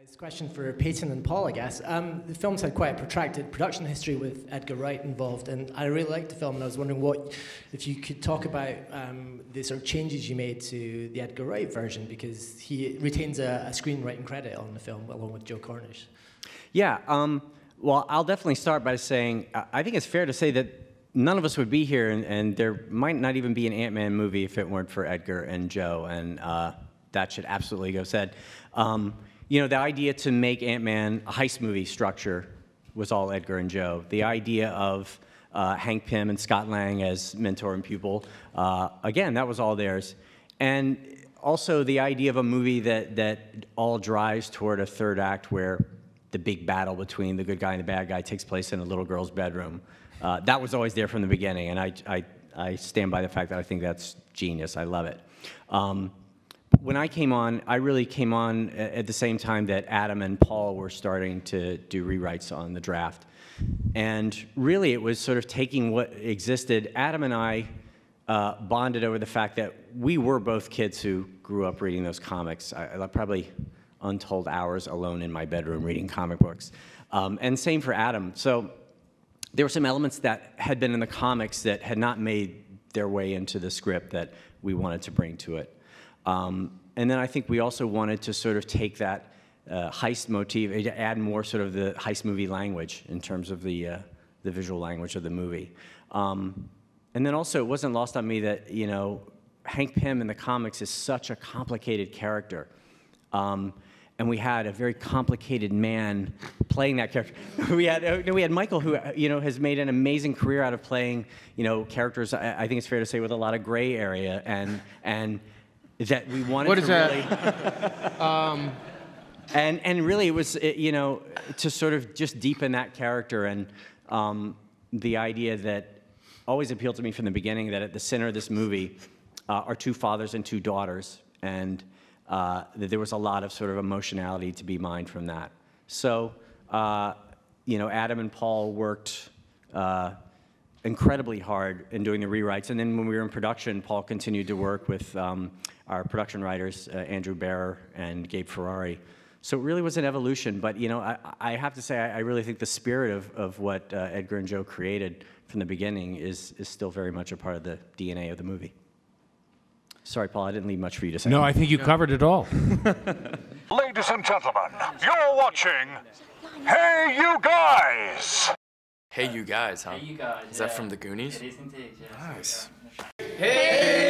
This question for Peyton and Paul, I guess. The film's had quite a protracted production history with Edgar Wright involved, and I really liked the film, and I was wondering if you could talk about the sort of changes you made to the Edgar Wright version, because he retains a screenwriting credit on the film along with Joe Cornish. Yeah, well, I'll definitely start by saying I think it's fair to say that none of us would be here, and there might not even be an Ant-Man movie if it weren't for Edgar and Joe, and that should absolutely go said. You know, the idea to make Ant-Man a heist movie structure was all Edgar and Joe. The idea of Hank Pym and Scott Lang as mentor and pupil, again, that was all theirs. And also the idea of a movie that all drives toward a third act where the big battle between the good guy and the bad guy takes place in a little girl's bedroom. That was always there from the beginning, and I stand by the fact that I think that's genius. I love it. When I came on, I really came on at the same time that Adam and Paul were starting to do rewrites on the draft. And really, it was sort of taking what existed. Adam and I bonded over the fact that we were both kids who grew up reading those comics. I probably untold hours alone in my bedroom reading comic books. And same for Adam. So there were some elements that had been in the comics that had not made their way into the script that we wanted to bring to it. And then I think we also wanted to sort of take that heist motif, add more sort of the heist movie language in terms of the visual language of the movie. And then also it wasn't lost on me that, you know, Hank Pym in the comics is such a complicated character. And we had a very complicated man playing that character. we had Michael, who, you know, has made an amazing career out of playing, you know, characters, I think it's fair to say, with a lot of gray area, and that we wanted to really... and really it was, you know, to sort of just deepen that character, and the idea that always appealed to me from the beginning, that at the center of this movie are two fathers and two daughters, and that there was a lot of sort of emotionality to be mined from that. So, you know, Adam and Paul worked incredibly hard in doing the rewrites, and then when we were in production, Paul continued to work with our production writers, Andrew Barrer and Gabe Ferrari. So it really was an evolution, but you know, I have to say, I really think the spirit of what Edgar and Joe created from the beginning is still very much a part of the DNA of the movie. Sorry, Paul, I didn't leave much for you to say. No, I think you covered it all. Ladies and gentlemen, you're watching Hey You Guys! Hey You Guys, huh? Hey You Guys. Is that from the Goonies? It is indeed, yes. Nice. Hey!